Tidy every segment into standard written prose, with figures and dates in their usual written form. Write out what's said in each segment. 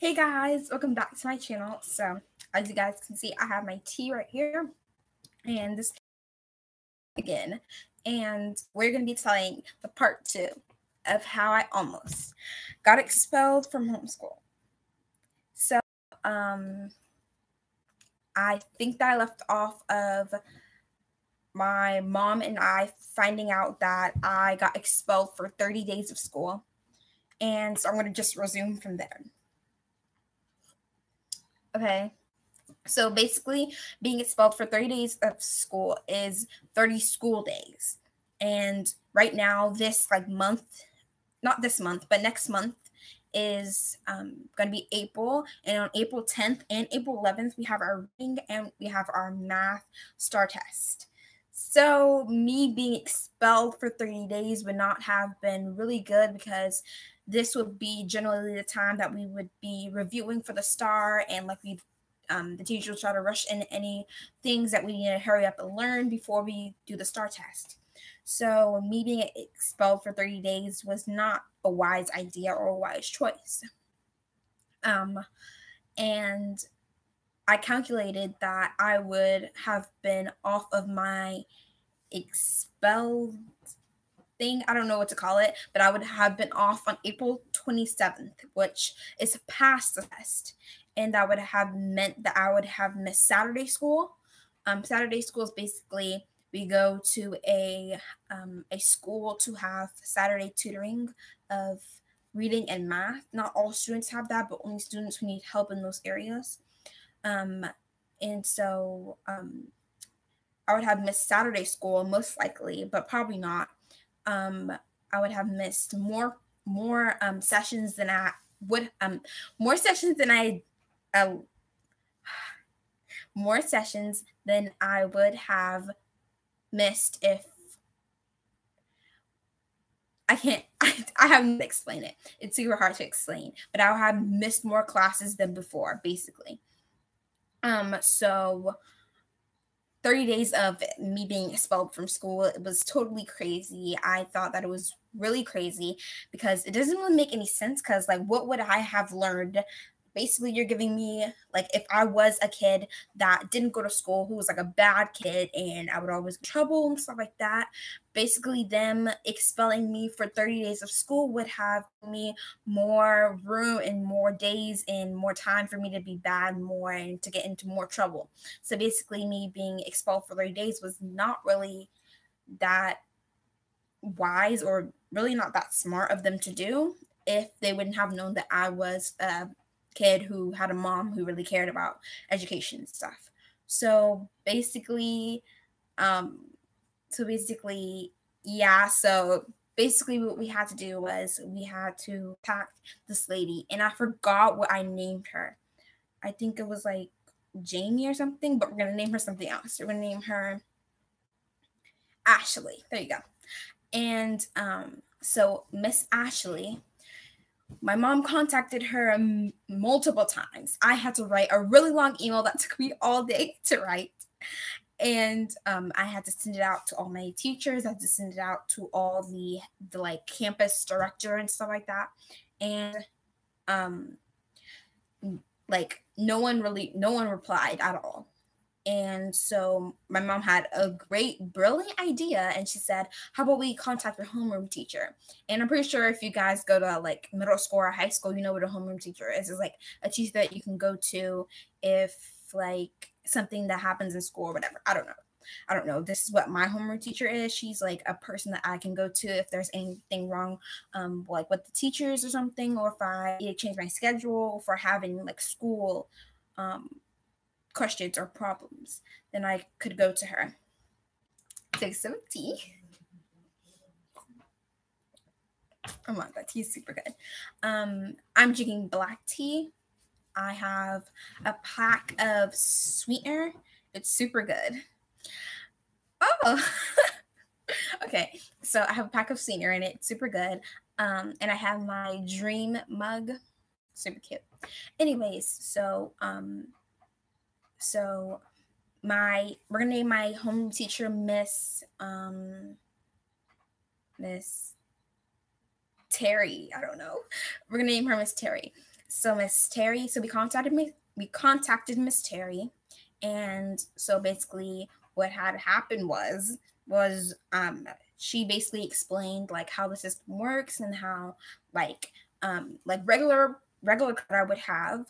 Hey guys, welcome back to my channel. So as you guys can see, I have my tea right here and this again, and we're going to be telling the part 2 of how I almost got expelled from homeschool. So I think that I left off of my mom and I finding out that I got expelled for 30 days of school, and so I'm going to just resume from there. Okay. So basically, being expelled for 30 days of school is 30 school days. And right now, this month, not this month, but next month is going to be April. And on April 10th and April 11th, we have our reading and we have our math STAR test. So me being expelled for 30 days would not have been really good, because this would be generally the time that we would be reviewing for the STAR, and the teacher will try to rush in any things that we need to hurry up and learn before we do the STAR test. So me being expelled for 30 days was not a wise idea or a wise choice. And I calculated that I would have been off of my expelled thing. I don't know what to call it, but I would have been off on April 27th, which is past the test. And that would have meant that I would have missed Saturday school. Saturday school is basically we go to a school to have Saturday tutoring of reading and math. Not all students have that, but only students who need help in those areas. And so I would have missed Saturday school most likely, but probably not. I would have missed more sessions than I would more sessions than I would have missed if I haven't explained it. It's super hard to explain, but I would have missed more classes than before, basically. So 30 days of me being expelled from school, it was totally crazy. I thought that it was really crazy because it doesn't really make any sense, because what would I have learned? Basically, you're giving me, if I was a kid that didn't go to school, who was a bad kid, and I would always get in trouble and stuff like that, basically them expelling me for 30 days of school would have me more room and more days and more time for me to be bad more and to get into more trouble. So basically, me being expelled for 30 days was not really that wise, or really not that smart of them to do, if they wouldn't have known that I was a kid who had a mom who really cared about education and stuff. So basically what we had to do was we had to pack this lady, and I forgot what I named her. I think it was Jamie or something, but we're going to name her something else. We're going to name her Ashley. There you go. And so Miss Ashley, my mom contacted her multiple times. I had to write a really long email that took me all day to write. And I had to send it out to all my teachers. I had to send it out to all the campus director and stuff like that. And no one replied at all. And so my mom had a great, brilliant idea, and she said, how about we contact the homeroom teacher? And I'm pretty sure if you guys go to middle school or high school, you know what a homeroom teacher is. It's a teacher that you can go to if something that happens in school or whatever. I don't know. This is what my homeroom teacher is. She's a person that I can go to if there's anything wrong, with the teachers or something, or if I need to change my schedule for having school questions or problems, then I could go to her. Take some tea. Oh my god, tea is super good. I'm drinking black tea. I have a pack of sweetener. It's super good. Oh, okay. So I have a pack of sweetener and it's super good. And I have my dream mug. Super cute. Anyways, so we're gonna name my home teacher Miss Terry. I don't know. We're gonna name her Miss Terry. So Miss Terry, so we contacted Miss Terry, and so basically what had happened was she basically explained like how the system works and how like regular I would have.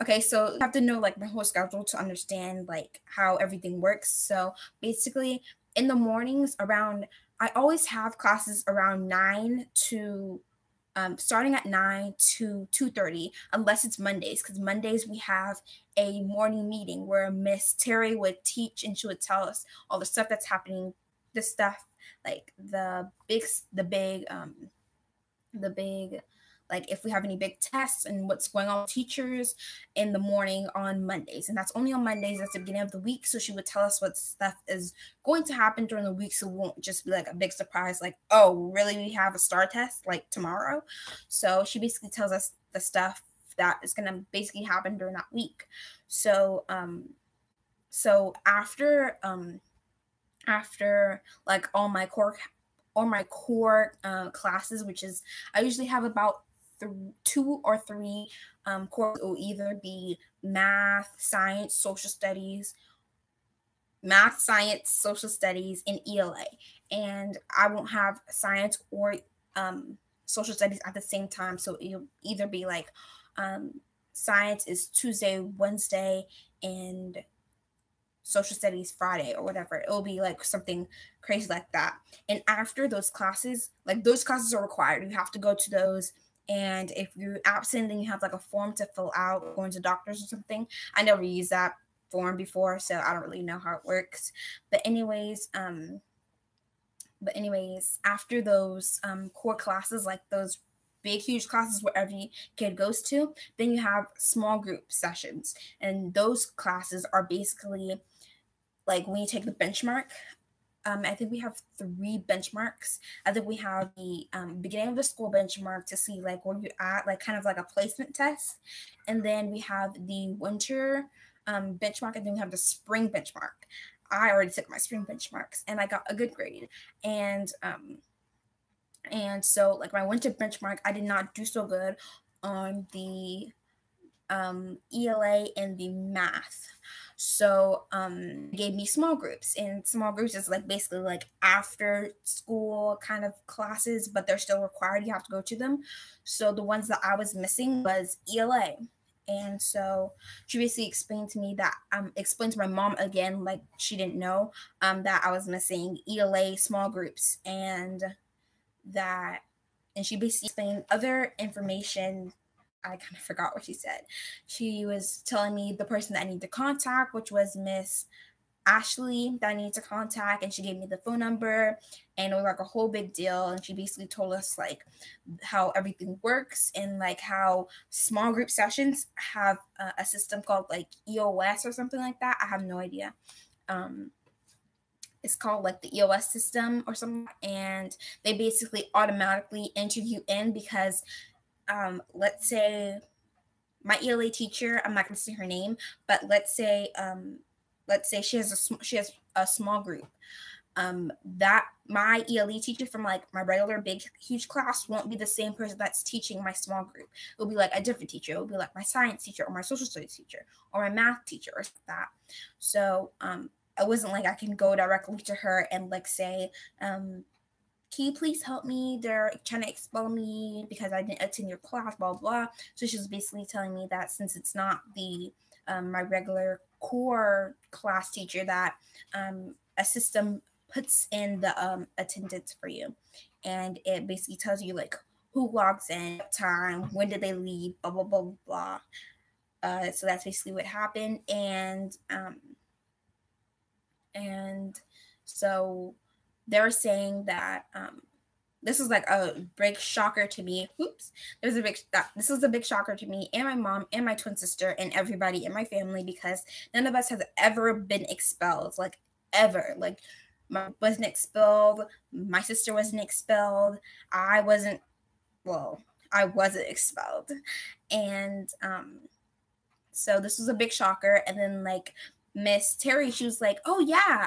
Okay, so you have to know like my whole schedule to understand like how everything works. So basically in the mornings around I always have classes around 9 to starting at 9 to 2:30, unless it's Mondays, because Mondays we have a morning meeting where Miss Terry would teach and she would tell us all the stuff that's happening, the stuff like the big like if we have any big tests and what's going on with teachers in the morning on Mondays. And that's only on Mondays. That's the beginning of the week. So she would tell us what stuff is going to happen during the week. So it won't just be like a big surprise, like, oh, really, we have a STAR test like tomorrow. So she basically tells us the stuff that is going to basically happen during that week. So after like all my core classes, which is I usually have about 2 or 3 courses. It will either be math, science, social studies, and ELA. And I won't have science or social studies at the same time. So it'll either be like science is Tuesday, Wednesday, and social studies Friday or whatever. It'll be like something crazy like that. And after those classes, like those classes are required. You have to go to those. And if you're absent, then you have like a form to fill out going to doctors or something. I never used that form before, so I don't really know how it works. But anyways, after those core classes, like those big, huge classes where every kid goes to, then you have small group sessions. And those classes are basically like when you take the benchmark. I think we have 3 benchmarks. I think we have the beginning of the school benchmark to see like where you're at, like kind of like a placement test. And then we have the winter benchmark, and then we have the spring benchmark. I already took my spring benchmarks and I got a good grade. And so like my winter benchmark, I did not do so good on the ELA and the math. So gave me small groups, and small groups is like basically like after school kind of classes, but they're still required. You have to go to them. So the ones that I was missing was ELA. And so she basically explained to me that explained to my mom again, like she didn't know that I was missing ELA small groups, and she basically explained other information. I kind of forgot what she said. She was telling me the person that I need to contact, which was Miss Ashley, that I need to contact, and she gave me the phone number, and it was like a whole big deal. And she basically told us like how everything works, and like how small group sessions have a system called like EOS or something like that. I have no idea. It's called like the EOS system or something, and they basically automatically enter you in because let's say my ELA teacher, I'm not going to say her name, but let's say she has a small group. That my ELE teacher from like my regular big huge class won't be the same person that's teaching my small group. It'll be like a different teacher. It'll be like my science teacher or my social studies teacher or my math teacher or something like that. So it wasn't like I can go directly to her and like say, can you please help me? They're trying to expel me because I didn't attend your class, blah, blah. So she was basically telling me that since it's not the my regular core class teacher, that a system puts in the attendance for you. And it basically tells you like who logs in, what time, when did they leave, blah, blah, blah, blah. So that's basically what happened. And so they're saying that this is like a big shocker to me. This is a big shocker to me and my mom and my twin sister and everybody in my family, because none of us has ever been expelled, like ever. Like wasn't expelled. My sister wasn't expelled. I wasn't expelled. And so this was a big shocker. And then like Miss Terry, she was like, oh yeah,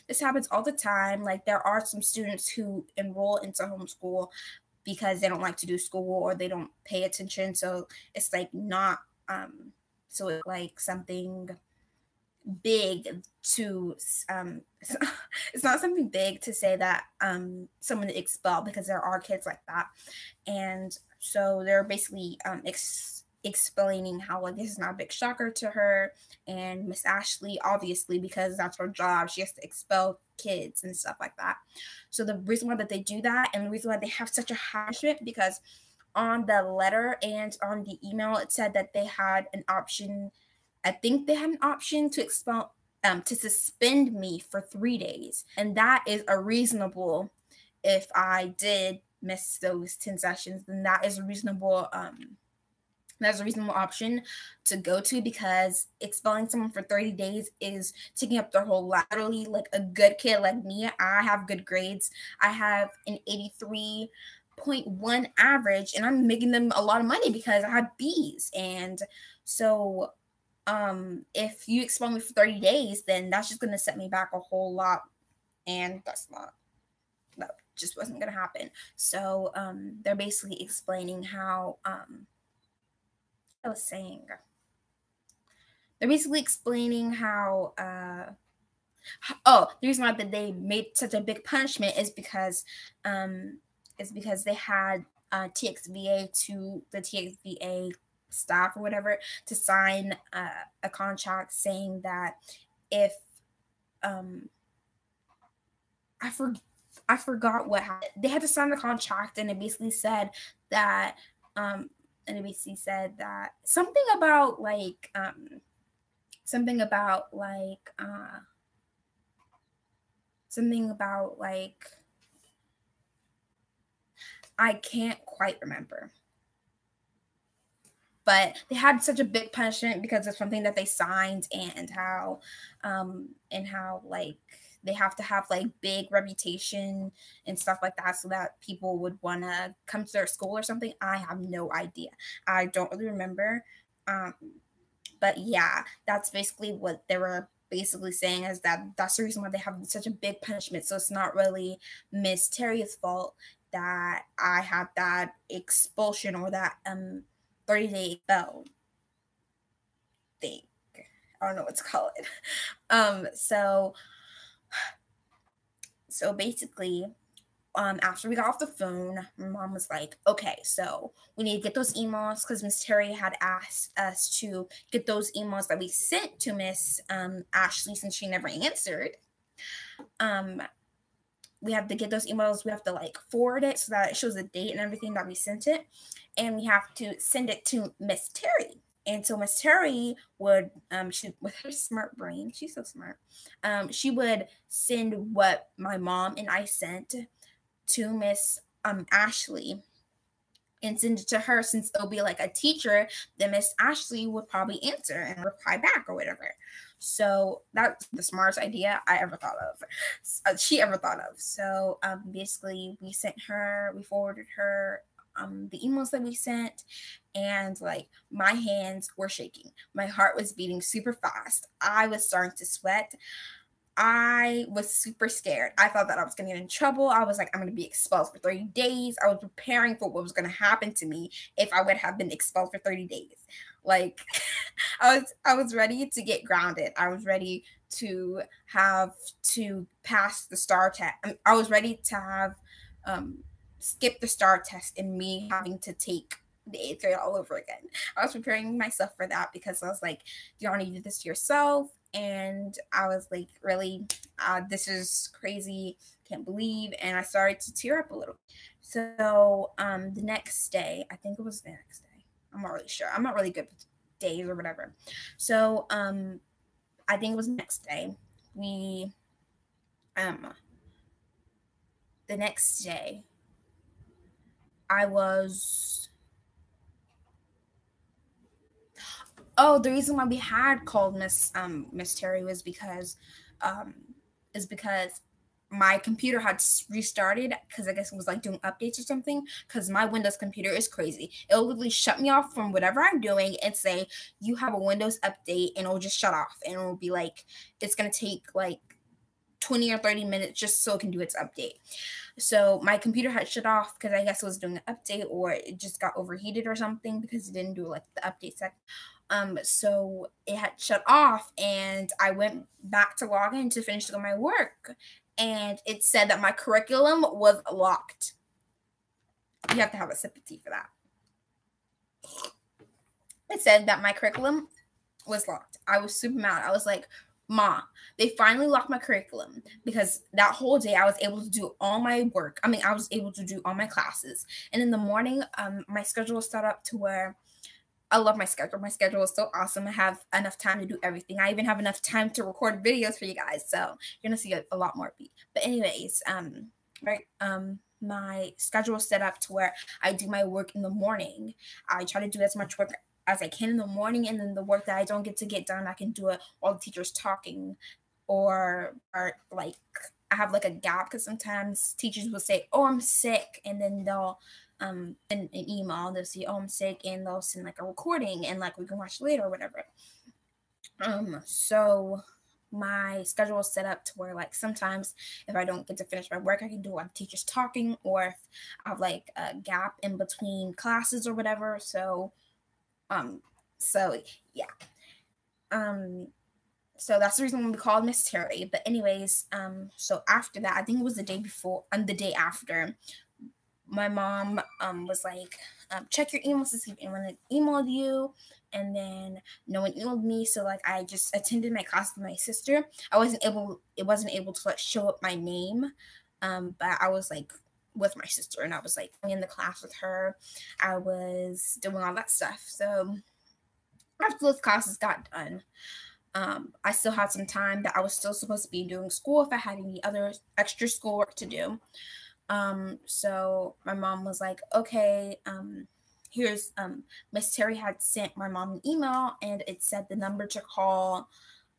this happens all the time. Like there are some students who enroll into homeschool because they don't like to do school or they don't pay attention. So it's like not so it's like something big to it's not something big to say that someone expelled, because there are kids like that. And so they're basically explaining how like this is not a big shocker to her and Miss Ashley, obviously, because that's her job. She has to expel kids and stuff like that. So the reason why that they do that, and the reason why they have such a punishment, because on the letter and on the email it said that they had an option. I think they had an option to expel to suspend me for 3 days, and that is a reasonable. If I did miss those 10 sessions, then that is a reasonable option to go to, because expelling someone for 30 days is taking up their whole life. Literally, like a good kid like me, I have good grades. I have an 83.1 average, and I'm making them a lot of money because I had B's. And so if you expel me for 30 days, then that's just going to set me back a whole lot, and that just wasn't going to happen. So they're basically explaining how I was saying. They're basically explaining how the reason why that they made such a big punishment is because they had TXVA to the TXVA staff or whatever to sign a contract saying that if I forgot what happened. They had to sign the contract, and it basically said that something about like I can't quite remember. But they had such a big punishment because of something that they signed, and how like they have to have like big reputation and stuff like that so that people would want to come to their school or something. I have no idea. I don't really remember. But yeah, that's basically what they were basically saying, is that that's the reason why they have such a big punishment. So it's not really Miss Terry's fault that I had that expulsion or that 30-day expel thing. I don't know what to call it. So basically, after we got off the phone, my mom was like, okay, so we need to get those emails, because Miss Terry had asked us to get those emails that we sent to Miss Ashley, since she never answered. We have to get those emails. We have to like forward it so that it shows the date and everything that we sent it. And we have to send it to Miss Terry. And so Miss Terry would, she, with her smart brain, she's so smart, she would send what my mom and I sent to Miss Ashley and send it to her. Since it'll be like a teacher, then Miss Ashley would probably answer and reply back or whatever. So that's the smartest idea I ever thought of. She ever thought of. So basically, we forwarded her the emails that we sent, and like my hands were shaking. My heart was beating super fast. I was starting to sweat. I was super scared. I thought that I was going to get in trouble. I was like, I'm going to be expelled for 30 days. I was preparing for what was going to happen to me if I would have been expelled for 30 days. Like, I was ready to get grounded. I was ready to have to pass the STAR test. I was ready to have skip the STAR test and me having to take the 8th grade all over again. I was preparing myself for that because I was like, do you want to do this to yourself? And I was like, really, this is crazy. Can't believe. And I started to tear up a little. So the next day, I think it was the next day. I'm not really sure. I'm not really good with days or whatever. So I think it was the next day. The next day, the reason why we had called Miss Terry was because my computer had restarted, because I guess it was like doing updates or something, because my Windows computer is crazy. It'll literally shut me off from whatever I'm doing and say, you have a Windows update, and it'll just shut off, and it'll be like, it's going to take like 20 or 30 minutes just so it can do its update. So my computer had shut off because I guess it was doing an update, or it just got overheated or something because it didn't do like the update set. So it had shut off, and I went back to log in to finish doing my work, and it said that my curriculum was locked. You have to have a sip of tea for that. It said that my curriculum was locked. I was super mad. I was like, Ma, they finally locked my curriculum, because that whole day I was able to do all my work. I mean, I was able to do all my classes. And in the morning, my schedule was set up to where I love my schedule. My schedule is so awesome. I have enough time to do everything. I even have enough time to record videos for you guys. So you're gonna see a lot more of me. But anyways, my schedule is set up to where I do my work in the morning. I try to do as much work as I can in the morning, and then the work that I don't get to get done, I can do it while the teacher's talking, or like I have like a gap, because sometimes teachers will say, "Oh, I'm sick," and then they'll in an email they'll say, "Oh, I'm sick," and they'll send like a recording, and like we can watch later or whatever. So my schedule is set up to where like sometimes if I don't get to finish my work, I can do while the teacher's talking, or if I have like a gap in between classes or whatever. So yeah. So that's the reason we called Miss Terry. But anyways, so after that, I think it was the day before, the day after, my mom was like, check your emails to see if anyone emailed you. And then no one emailed me, so like I just attended my class with my sister. It wasn't able to like show up my name, but I was like with my sister, and I was like in the class with her. I was doing all that stuff. So after those classes got done, I still had some time that I was still supposed to be doing school if I had any other extra schoolwork to do. So my mom was like, okay, here's Miss Terry had sent my mom an email, and it said the number to call.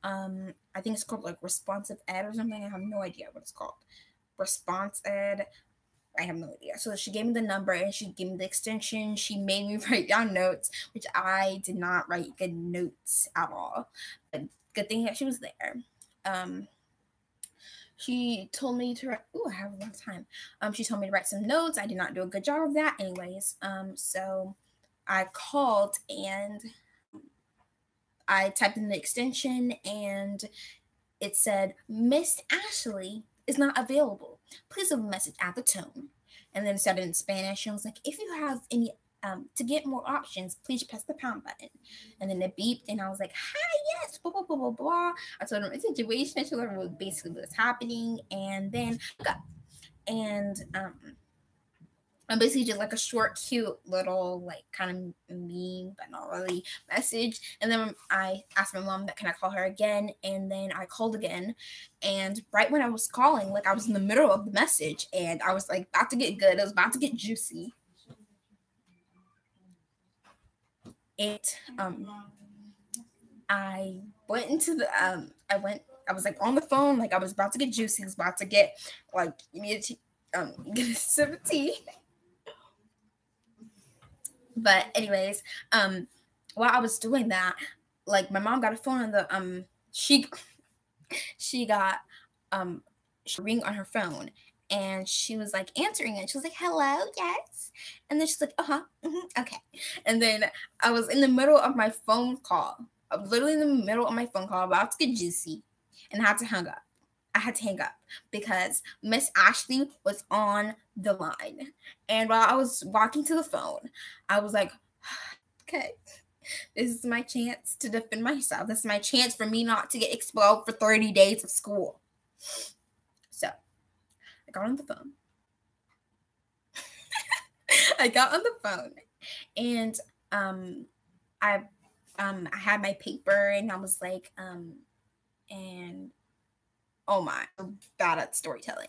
I think it's called like responsive ed or something. I have no idea what it's called. Response ed. I have no idea. So she gave me the number, and she gave me the extension. She made me write down notes, which I did not write good notes at all. But good thing that she was there. She told me to write. Oh, I have a lot of time. She told me to write some notes. I did not do a good job of that, anyways. So I called, and I typed in the extension, and it said, Miss Ashley is not available. Please leave a message at the tone. And then it started in Spanish. And I was like, if you have any, to get more options, please press the pound button. And then it beeped, and I was like, hi, yes, blah, blah, blah, blah, blah. I told her my situation. I told her basically what was happening. And then I basically did like a short, cute little, like kind of meme, but not really message. And then I asked my mom that can I call her again? And then I called again. And right when I was calling, like I was in the middle of the message, and I was like about to get good. It was about to get juicy. I went into the, I was like on the phone, like I was about to get juicy. I was about to get like, get a sip of tea. But anyways, while I was doing that, like my mom got a phone on the she got ring on her phone, and she was like answering it. She was like, hello, yes. And then she's like, okay. And then I was in the middle of my phone call. I was literally in the middle of my phone call, about to get juicy, and I had to hang up. I had to hang up because Miss Ashley was on the line. And while I was walking to the phone, I was like, okay, this is my chance to defend myself. This is my chance for me not to get expelled for 30 days of school. So I got on the phone. I got on the phone, and I had my paper, and I was like, and oh my, I'm bad at storytelling.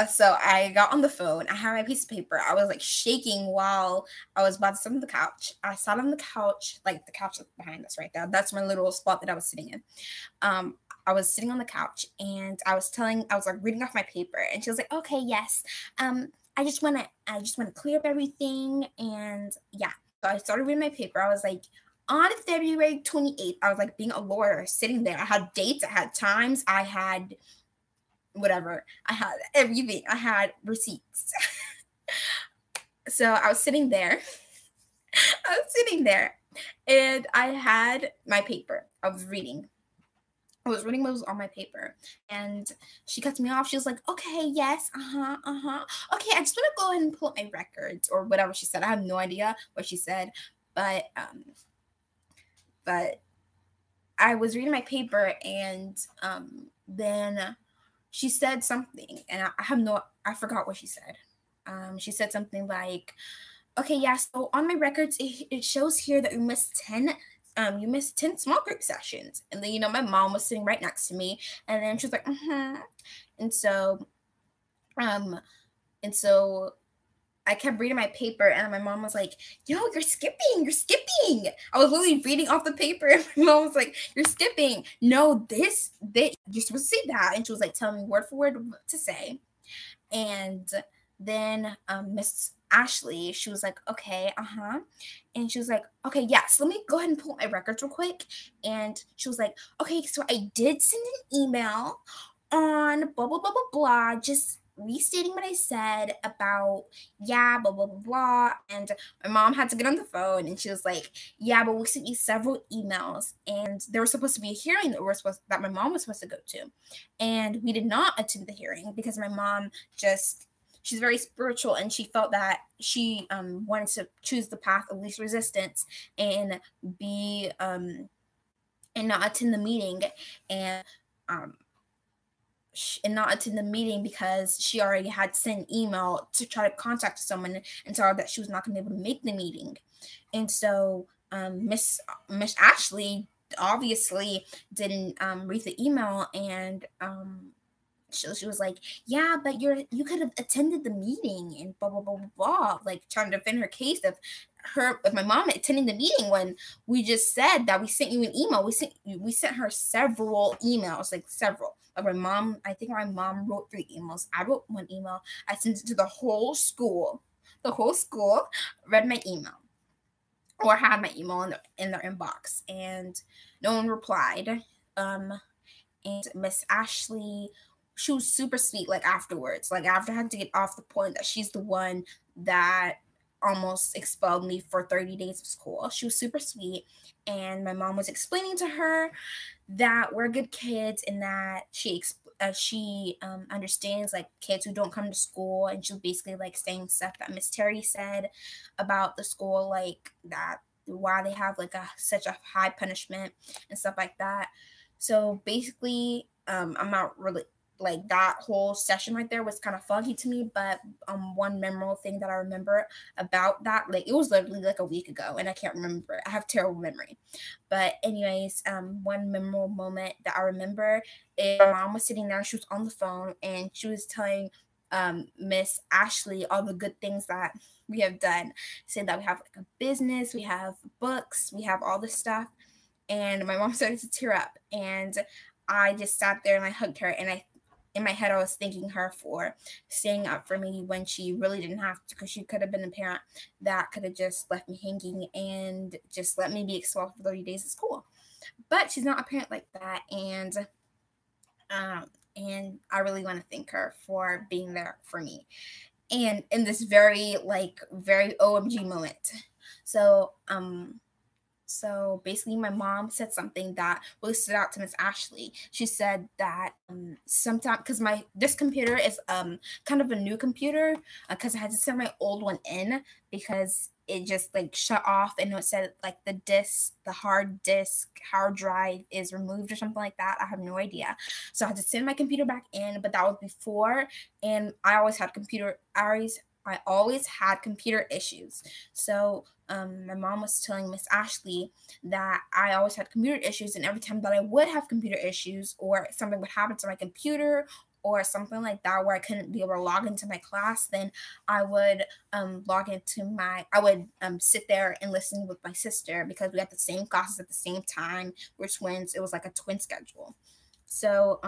So I got on the phone. I had my piece of paper. I was like shaking while I was about to sit on the couch. I sat on the couch, like the couch behind us right there. That's my little spot that I was sitting in. I was sitting on the couch, and I was like reading off my paper, and she was like, okay, yes. I just want to clear up everything. And yeah, so I started reading my paper. I was like, on February 28th, I was like being a lawyer, sitting there. I had dates, I had times, I had whatever. I had everything. I had receipts. So I was sitting there. And I had my paper. I was reading what was on my paper. And she cuts me off. She was like, okay, yes, okay, I just want to go ahead and pull up my records or whatever she said. I have no idea what she said, but I was reading my paper, and then she said something, and I forgot what she said. She said something like, okay, yeah, so on my records, it shows here that you missed 10 small group sessions. And then, my mom was sitting right next to me, and then she was like, And so I kept reading my paper, and my mom was like, yo, you're skipping. I was literally reading off the paper, and my mom was like, you're skipping. No, this, you're supposed to say that. And she was like telling me word for word what to say. And then Miss Ashley, she was like, okay, and she was like, okay, yes, let me go ahead and pull up my records real quick. And she was like, okay, so I did send an email on blah, blah, blah, blah, blah, just restating what I said about, blah, blah, blah, blah. And my mom had to get on the phone, and she was like, yeah, but we sent you several emails, and there was supposed to be a hearing that my mom was supposed to go to. And we did not attend the hearing because my mom she's very spiritual, and she felt that she wanted to choose the path of least resistance and not attend the meeting, and not attend the meeting because she already had sent an email to try to contact someone and tell her that she was not going to be able to make the meeting. And so Miss Ashley obviously didn't read the email, and she was like, yeah, but you could have attended the meeting, and blah, blah, blah, blah, blah, like trying to defend her case of my mom attending the meeting, when we just said that we sent you an email. We sent her several emails, like several. I think my mom wrote 3 emails. I wrote 1 email. I sent it to the whole school. The whole school read my email, or had my email in their inbox, and no one replied. And Miss Ashley, she was super sweet, like afterwards, like after I had to get off the point that she's the one that almost expelled me for 30 days of school. She was super sweet, and my mom was explaining to her that we're good kids, and that she understands like kids who don't come to school, and she was basically like saying stuff that Miss Terry said about the school, like that why they have like such a high punishment and stuff like that. So basically, I'm not really, like, that whole session right there was kind of foggy to me, but one memorable thing that I remember about that, like, it was literally like a week ago, and I can't remember. I have terrible memory. But anyways, one memorable moment that I remember is my mom was sitting there, she was on the phone, and she was telling Miss Ashley all the good things that we have done, saying that we have like a business, we have books, we have all this stuff. And my mom started to tear up, and I just sat there and I hugged her, and in my head, I was thanking her for staying up for me when she really didn't have to, because she could have been a parent that could have just left me hanging and just let me be expelled for 30 days of school. But she's not a parent like that, and I really want to thank her for being there for me, and in this very OMG moment. So basically, my mom said something that really stood out to Miss Ashley. She said that sometimes, because this computer is kind of a new computer, because I had to send my old one in because it just like shut off, and it said like the hard drive is removed or something like that. I have no idea. So I had to send my computer back in, but that was before, and I always had computer issues. So my mom was telling Miss Ashley that I always had computer issues, and every time that I would have computer issues or something would happen to my computer or something like that where I couldn't be able to log into my class, then I would sit there and listen with my sister, because we had the same classes at the same time. We're twins. It was like a twin schedule. So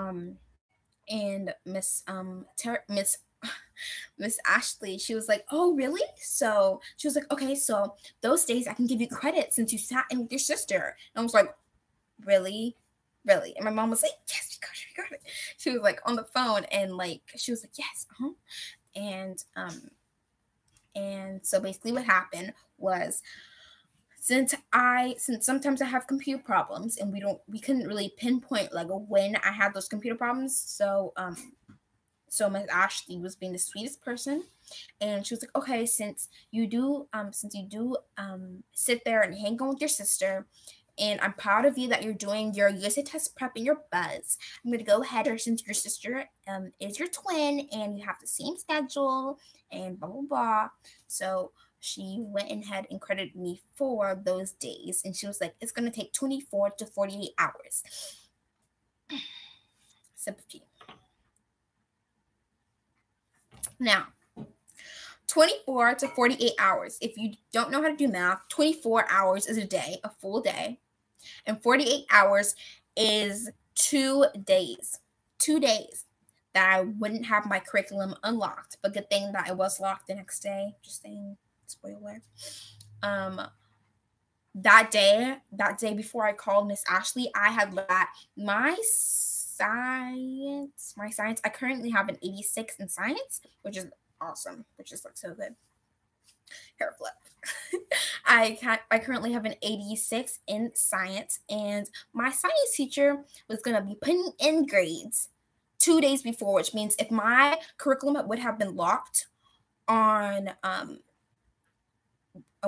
and Miss Ashley, she was like, oh, really? So she was like, okay, so those days I can give you credit since you sat in with your sister. And I was like, really? really. And my mom was like, yes, we got it. She was like on the phone and like she was like, yes, and so basically what happened was, since sometimes I have computer problems and we couldn't really pinpoint like when I had those computer problems. So Miss Ashley was being the sweetest person, and she was like, okay, since you do sit there and hang on with your sister, and I'm proud of you that you're doing your USA test prep and your buzz. I'm gonna go ahead, or since your sister is your twin and you have the same schedule and blah blah blah. So she went ahead and credited me for those days, and she was like, it's gonna take 24 to 48 hours. Sympathy. Now, 24 to 48 hours. If you don't know how to do math, 24 hours is a day, a full day. And 48 hours is 2 days. 2 days that I wouldn't have my curriculum unlocked. But good thing that it was locked the next day. Just saying, spoiler. That day before I called Miss Ashley, I had let my science. I currently have an 86 in science, which is awesome, which is like so good. Hair flip. I currently have an 86 in science, and my science teacher was going to be putting in grades 2 days before, which means if my curriculum would have been locked on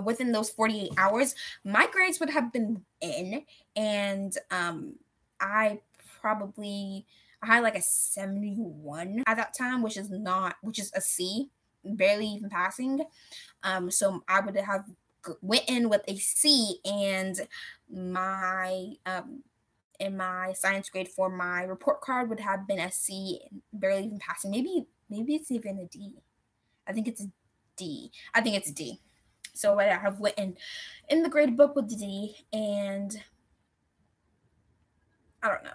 within those 48 hours, my grades would have been in, and I had like a 71 at that time, which is a C, barely even passing. So I would have went in with a C, and my in my science grade for my report card would have been a C, barely even passing. Maybe it's even a D. I think it's a D. So I have went in the grade book with the D, and I don't know.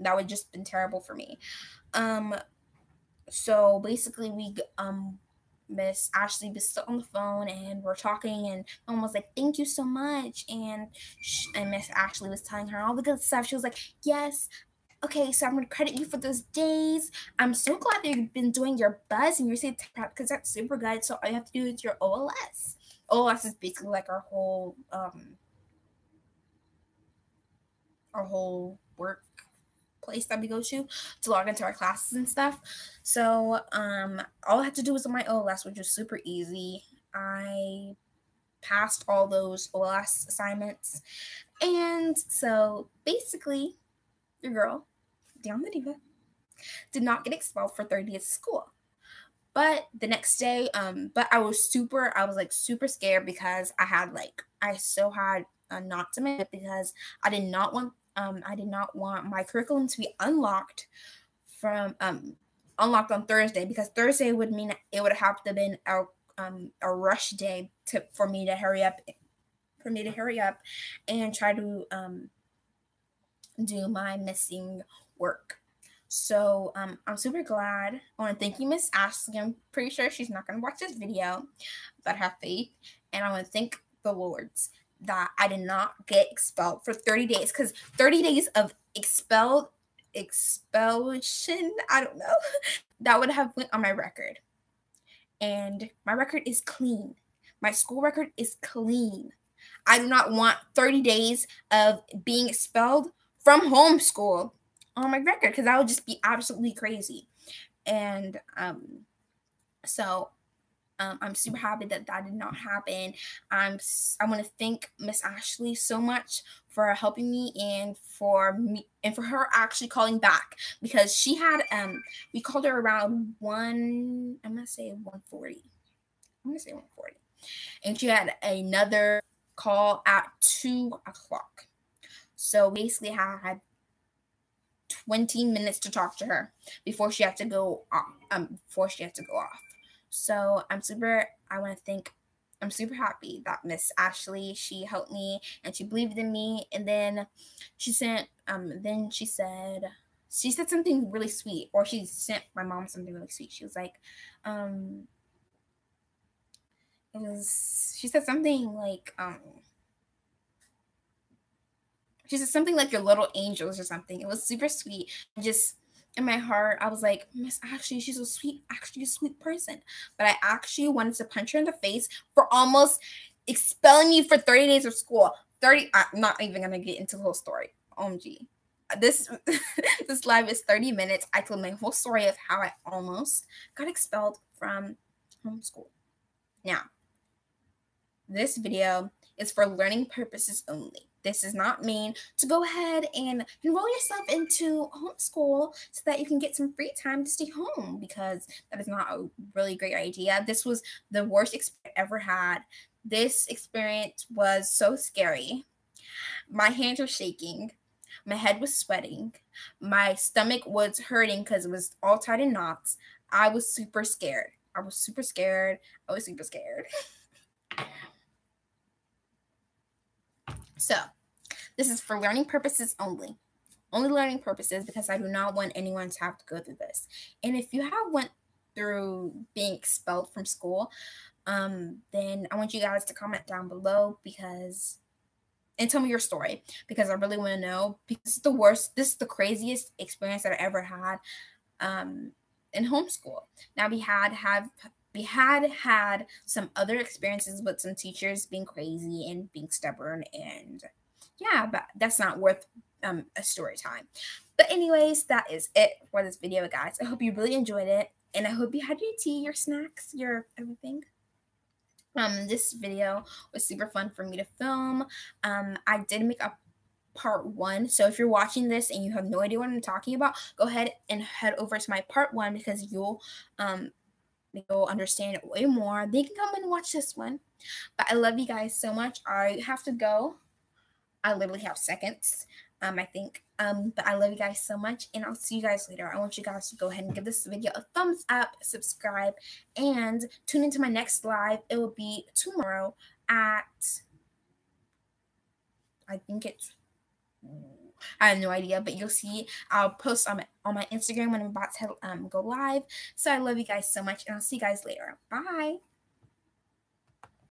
That would just been terrible for me. So basically Miss Ashley was still on the phone, and we're talking, and mom was like, thank you so much. And Miss Ashley was telling her all the good stuff. She was like, yes, okay, so I'm going to credit you for those days. I'm so glad that you've been doing your buzz and your state prep, because that's super good. So all you have to do is your OLS. OLS is basically like our whole work place that we go to log into our classes and stuff. So all I had to do was on my OLS, which was super easy. I passed all those OLS assignments, and so basically your girl down the diva did not get expelled for 30 days of school. But the next day, but I was super scared, because I still had not to make it, because I did not want my curriculum to be unlocked on Thursday, because Thursday would mean it would have to been a rush day for me to hurry up and try to do my missing work. So I'm super glad. I want to thank you, Miss Ashley. I'm pretty sure she's not going to watch this video, but I have faith. And I want to thank the Lords that I did not get expelled for 30 days, because 30 days of expulsion, I don't know, that would have went on my record. And my record is clean. My school record is clean. I do not want 30 days of being expelled from homeschool on my record, because that would just be absolutely crazy. And so I'm super happy that did not happen. I want to thank Miss Ashley so much for helping me, and for her actually calling back, because she had we called her around 1:40, and she had another call at 2:00. So basically I had 20 minutes to talk to her before she had to go off. So I'm super happy that Miss Ashley, she helped me and she believed in me. And then she said something really sweet, or she sent my mom something really sweet. She was like, she said something like, She said something like your little angels or something. It was super sweet. Just in my heart, I was like, Miss Ashley, she's a sweet person. But I actually wanted to punch her in the face for almost expelling me for 30 days of school. 30, I'm not even going to get into the whole story. OMG. This live is 30 minutes. I told my whole story of how I almost got expelled from homeschool. Now, this video is for learning purposes only. This does not mean to go ahead and enroll yourself into homeschool so that you can get some free time to stay home, because that is not a really great idea. This was the worst experience I ever had. This experience was so scary. My hands were shaking. My head was sweating. My stomach was hurting because it was all tied in knots. I was super scared. So, this is for learning purposes only. Only learning purposes, because I do not want anyone to have to go through this. And if you have went through being expelled from school, then I want you guys to comment down below, and tell me your story, because I really want to know, because it's the worst, this is the craziest experience that I ever had in homeschool. Now, we had some other experiences with some teachers being crazy and being stubborn, and yeah, but that's not worth a story time. But anyways, that is it for this video, guys. I hope you really enjoyed it, and I hope you had your tea, your snacks, your everything. This video was super fun for me to film. I did make a part 1, so if you're watching this and you have no idea what I'm talking about, go ahead and head over to my part 1, because you'll understand it way more. They can come and watch this one. But I love you guys so much. I have to go. I literally have seconds, I think. But I love you guys so much, and I'll see you guys later. I want you guys to go ahead and give this video a thumbs up, subscribe, and tune into my next live. It will be tomorrow at, I think it's, I have no idea, but you'll see. I'll post on my Instagram when I'm about to go live. So I love you guys so much, and I'll see you guys later. Bye.